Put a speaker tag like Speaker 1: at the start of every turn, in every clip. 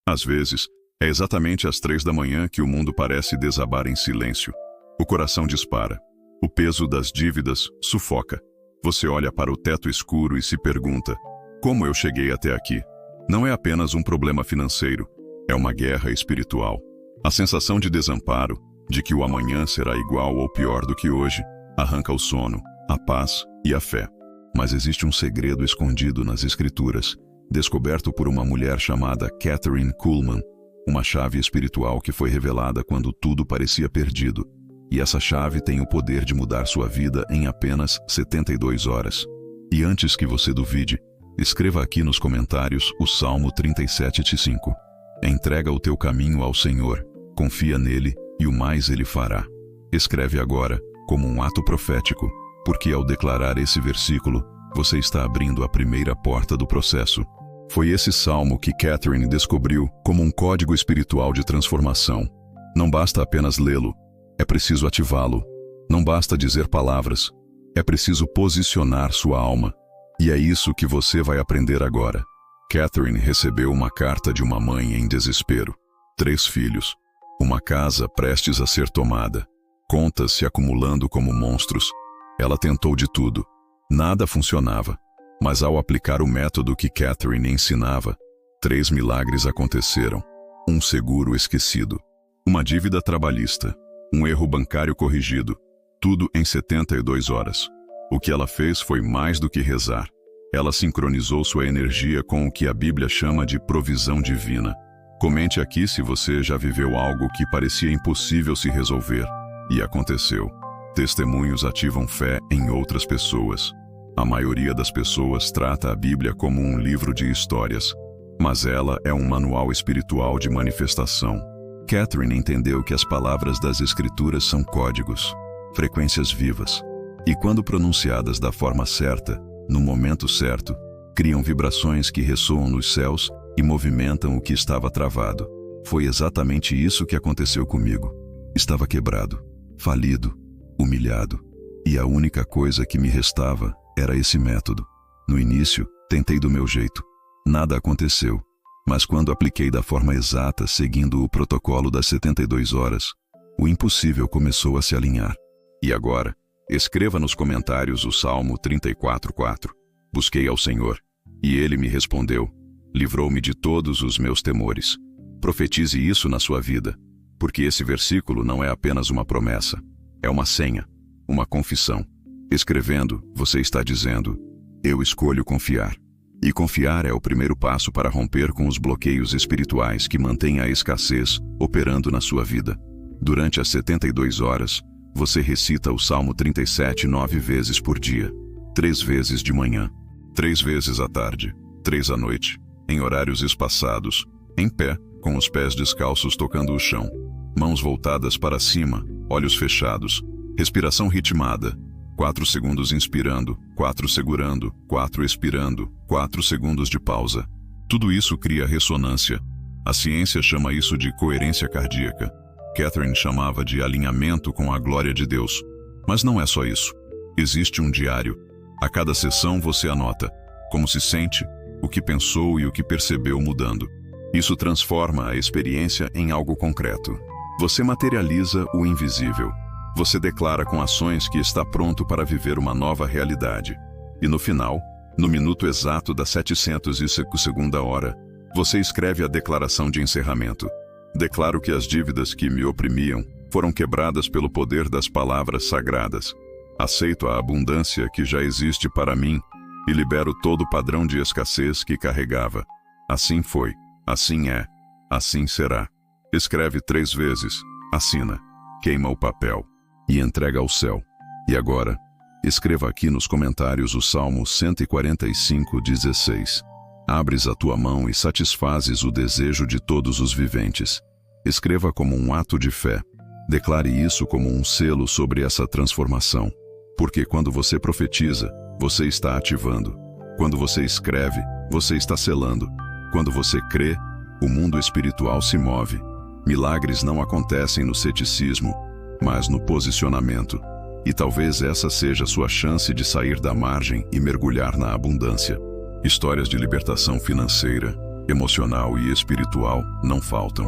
Speaker 1: Às vezes, é exatamente às 3 da manhã que o mundo parece desabar em silêncio. O coração dispara. O peso das dívidas sufoca. Você olha para o teto escuro e se pergunta: como eu cheguei até aqui? Não é apenas um problema financeiro, é uma guerra espiritual. A sensação de desamparo, de que o amanhã será igual ou pior do que hoje, arranca o sono, a paz e a fé. Mas existe um segredo escondido nas Escrituras, descoberto por uma mulher chamada Kathryn Kuhlman, uma chave espiritual que foi revelada quando tudo parecia perdido. E essa chave tem o poder de mudar sua vida em apenas 72 horas. E antes que você duvide, escreva aqui nos comentários o Salmo 37:5. Entrega o teu caminho ao Senhor, confia nele e o mais ele fará. Escreve agora, como um ato profético, porque ao declarar esse versículo, você está abrindo a primeira porta do processo. Foi esse salmo que Kathryn descobriu como um código espiritual de transformação. Não basta apenas lê-lo, é preciso ativá-lo. Não basta dizer palavras, é preciso posicionar sua alma. E é isso que você vai aprender agora. Kathryn recebeu uma carta de uma mãe em desespero. 3 filhos, uma casa prestes a ser tomada, contas se acumulando como monstros. Ela tentou de tudo. Nada funcionava. Mas ao aplicar o método que Kathryn ensinava, 3 milagres aconteceram. Um seguro esquecido, uma dívida trabalhista, um erro bancário corrigido, tudo em 72 horas. O que ela fez foi mais do que rezar. Ela sincronizou sua energia com o que a Bíblia chama de provisão divina. Comente aqui se você já viveu algo que parecia impossível se resolver, e aconteceu. Testemunhos ativam fé em outras pessoas. A maioria das pessoas trata a Bíblia como um livro de histórias, mas ela é um manual espiritual de manifestação. Kathryn entendeu que as palavras das Escrituras são códigos, frequências vivas, e quando pronunciadas da forma certa, no momento certo, criam vibrações que ressoam nos céus e movimentam o que estava travado. Foi exatamente isso que aconteceu comigo. Estava quebrado, falido, humilhado, e a única coisa que me restava era esse método. No início, tentei do meu jeito. Nada aconteceu. Mas quando apliquei da forma exata, seguindo o protocolo das 72 horas, o impossível começou a se alinhar. E agora, escreva nos comentários o Salmo 34:4. Busquei ao Senhor, e Ele me respondeu. Livrou-me de todos os meus temores. Profetize isso na sua vida, porque esse versículo não é apenas uma promessa, é uma senha, uma confissão. Escrevendo, você está dizendo: eu escolho confiar. E confiar é o primeiro passo para romper com os bloqueios espirituais que mantêm a escassez operando na sua vida. Durante as 72 horas, você recita o Salmo 37 9 vezes por dia. 3 vezes de manhã, 3 vezes à tarde, 3 à noite, em horários espaçados, em pé, com os pés descalços tocando o chão, mãos voltadas para cima, olhos fechados, respiração ritmada. 4 segundos inspirando, 4 segurando, 4 expirando, 4 segundos de pausa. Tudo isso cria ressonância. A ciência chama isso de coerência cardíaca. Kathryn chamava de alinhamento com a glória de Deus. Mas não é só isso. Existe um diário. A cada sessão você anota como se sente, o que pensou e o que percebeu mudando. Isso transforma a experiência em algo concreto. Você materializa o invisível. Você declara com ações que está pronto para viver uma nova realidade. E no final, no minuto exato da 702ª hora, você escreve a declaração de encerramento. Declaro que as dívidas que me oprimiam foram quebradas pelo poder das palavras sagradas. Aceito a abundância que já existe para mim e libero todo o padrão de escassez que carregava. Assim foi, assim é, assim será. Escreve 3 vezes, assina, queima o papel e entrega ao céu. E agora, escreva aqui nos comentários o Salmo 145:16. Abres a tua mão e satisfazes o desejo de todos os viventes. Escreva como um ato de fé. Declare isso como um selo sobre essa transformação. Porque quando você profetiza, você está ativando. Quando você escreve, você está selando. Quando você crê, o mundo espiritual se move. Milagres não acontecem no ceticismo, mas no posicionamento. E talvez essa seja a sua chance de sair da margem e mergulhar na abundância. Histórias de libertação financeira, emocional e espiritual não faltam.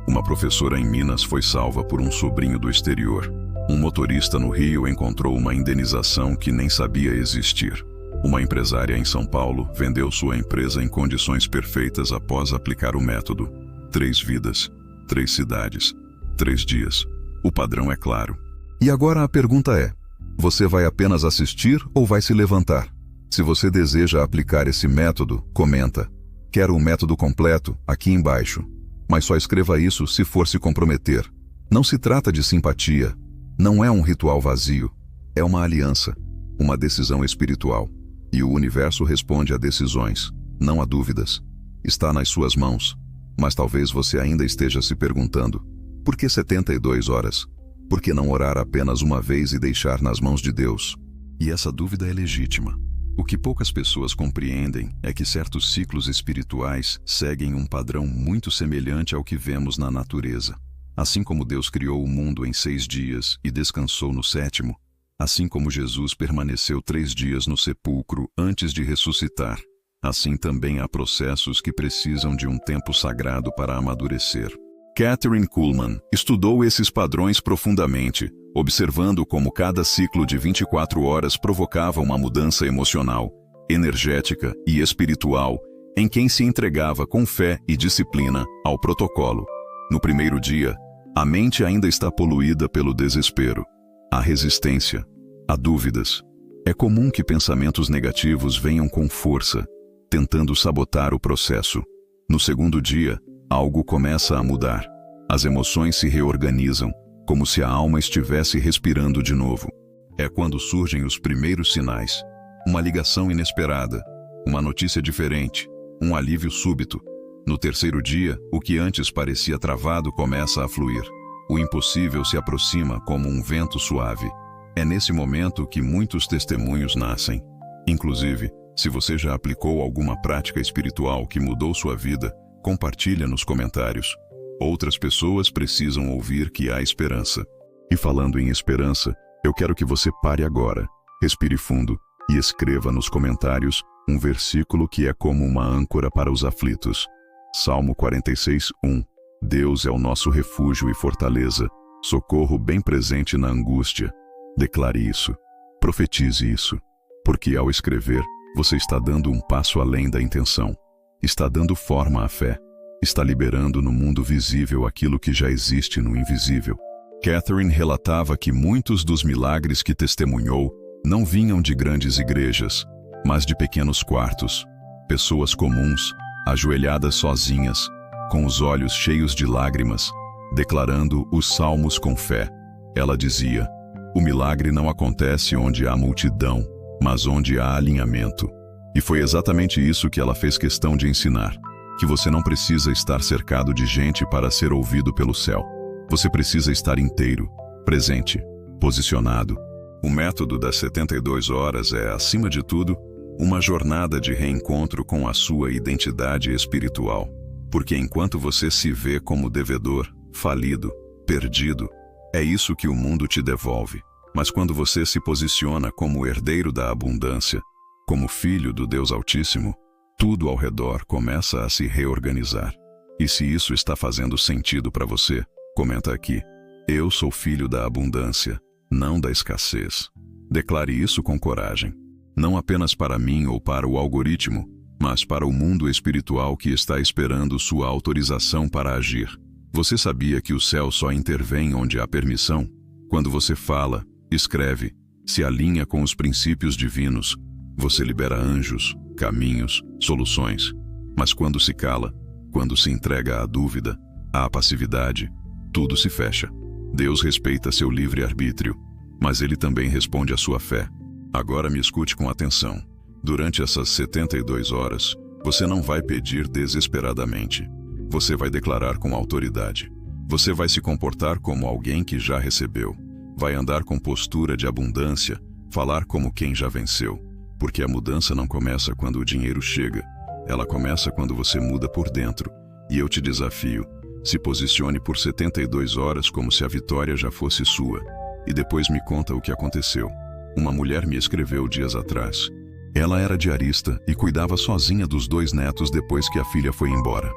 Speaker 1: Uma professora em Minas foi salva por um sobrinho do exterior. Um motorista no Rio encontrou uma indenização que nem sabia existir. Uma empresária em São Paulo vendeu sua empresa em condições perfeitas após aplicar o método. 3 vidas, 3 cidades, 3 dias. O padrão é claro. E agora a pergunta é: você vai apenas assistir ou vai se levantar? Se você deseja aplicar esse método, comenta: quero o método completo aqui embaixo. Mas só escreva isso se for se comprometer. Não se trata de simpatia. Não é um ritual vazio. É uma aliança, uma decisão espiritual. E o universo responde a decisões, não a dúvidas. Está nas suas mãos. Mas talvez você ainda esteja se perguntando: por que 72 horas? Por que não orar apenas uma vez e deixar nas mãos de Deus? E essa dúvida é legítima. O que poucas pessoas compreendem é que certos ciclos espirituais seguem um padrão muito semelhante ao que vemos na natureza. Assim como Deus criou o mundo em 6 dias e descansou no 7º, assim como Jesus permaneceu 3 dias no sepulcro antes de ressuscitar, assim também há processos que precisam de um tempo sagrado para amadurecer. Kathryn Kuhlman estudou esses padrões profundamente, observando como cada ciclo de 24 horas provocava uma mudança emocional, energética e espiritual em quem se entregava com fé e disciplina ao protocolo. No primeiro dia, a mente ainda está poluída pelo desespero, a resistência, a dúvidas. É comum que pensamentos negativos venham com força, tentando sabotar o processo. No segundo dia, algo começa a mudar. As emoções se reorganizam, como se a alma estivesse respirando de novo. É quando surgem os primeiros sinais. Uma ligação inesperada, uma notícia diferente, um alívio súbito. No terceiro dia, o que antes parecia travado começa a fluir. O impossível se aproxima como um vento suave. É nesse momento que muitos testemunhos nascem. Inclusive, se você já aplicou alguma prática espiritual que mudou sua vida, compartilha nos comentários. Outras pessoas precisam ouvir que há esperança. E falando em esperança, eu quero que você pare agora, respire fundo e escreva nos comentários um versículo que é como uma âncora para os aflitos. Salmo 46:1. Deus é o nosso refúgio e fortaleza, socorro bem presente na angústia. Declare isso. Profetize isso. Porque ao escrever, você está dando um passo além da intenção. Está dando forma à fé. Está liberando no mundo visível aquilo que já existe no invisível. Kathryn relatava que muitos dos milagres que testemunhou não vinham de grandes igrejas, mas de pequenos quartos. Pessoas comuns, ajoelhadas sozinhas, com os olhos cheios de lágrimas, declarando os salmos com fé. Ela dizia: o milagre não acontece onde há multidão, mas onde há alinhamento. E foi exatamente isso que ela fez questão de ensinar. Que você não precisa estar cercado de gente para ser ouvido pelo céu. Você precisa estar inteiro, presente, posicionado. O método das 72 horas é, acima de tudo, uma jornada de reencontro com a sua identidade espiritual. Porque enquanto você se vê como devedor, falido, perdido, é isso que o mundo te devolve. Mas quando você se posiciona como herdeiro da abundância, como filho do Deus Altíssimo, tudo ao redor começa a se reorganizar. E se isso está fazendo sentido para você, comenta aqui. Eu sou filho da abundância, não da escassez. Declare isso com coragem. Não apenas para mim ou para o algoritmo, mas para o mundo espiritual que está esperando sua autorização para agir. Você sabia que o céu só intervém onde há permissão? Quando você fala, escreve, se alinha com os princípios divinos, você libera anjos, caminhos, soluções. Mas quando se cala, quando se entrega à dúvida, à passividade, tudo se fecha. Deus respeita seu livre-arbítrio, mas Ele também responde à sua fé. Agora me escute com atenção. Durante essas 72 horas, você não vai pedir desesperadamente. Você vai declarar com autoridade. Você vai se comportar como alguém que já recebeu. Vai andar com postura de abundância, falar como quem já venceu. Porque a mudança não começa quando o dinheiro chega. Ela começa quando você muda por dentro. E eu te desafio, se posicione por 72 horas como se a vitória já fosse sua. E depois me conta o que aconteceu. Uma mulher me escreveu dias atrás. Ela era diarista e cuidava sozinha dos 2 netos depois que a filha foi embora.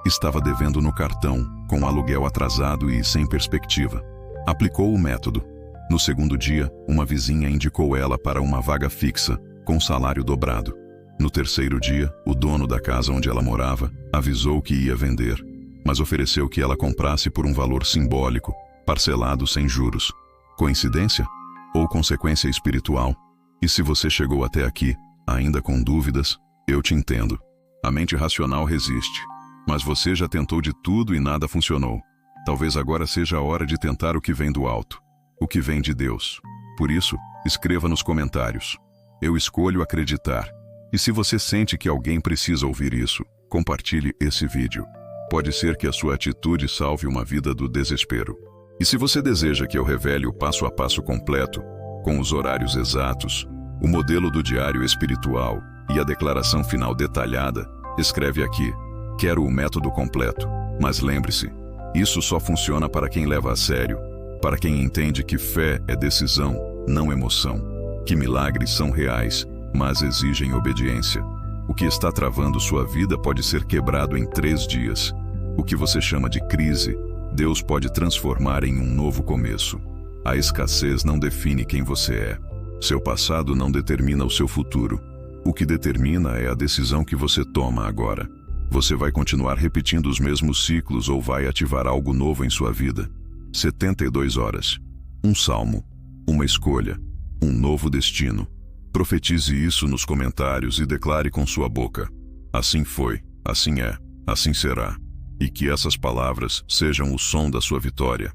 Speaker 1: Estava devendo no cartão, com aluguel atrasado e sem perspectiva. Aplicou o método. No segundo dia, uma vizinha indicou ela para uma vaga fixa, com salário dobrado. No terceiro dia, o dono da casa onde ela morava avisou que ia vender, mas ofereceu que ela comprasse por um valor simbólico, parcelado sem juros. Coincidência? Ou consequência espiritual? E se você chegou até aqui, ainda com dúvidas, eu te entendo. A mente racional resiste. Mas você já tentou de tudo e nada funcionou. Talvez agora seja a hora de tentar o que vem do alto, o que vem de Deus. Por isso, escreva nos comentários: eu escolho acreditar. E se você sente que alguém precisa ouvir isso, compartilhe esse vídeo. Pode ser que a sua atitude salve uma vida do desespero. E se você deseja que eu revele o passo a passo completo, com os horários exatos, o modelo do diário espiritual e a declaração final detalhada, escreve aqui: quero o método completo. Mas lembre-se, isso só funciona para quem leva a sério, para quem entende que fé é decisão, não emoção, que milagres são reais, mas exigem obediência. O que está travando sua vida pode ser quebrado em 3 dias. O que você chama de crise, Deus pode transformar em um novo começo. A escassez não define quem você é. Seu passado não determina o seu futuro. O que determina é a decisão que você toma agora. Você vai continuar repetindo os mesmos ciclos ou vai ativar algo novo em sua vida? 72 horas. Um salmo. Uma escolha. Um novo destino. Profetize isso nos comentários e declare com sua boca: assim foi, assim é, assim será. E que essas palavras sejam o som da sua vitória.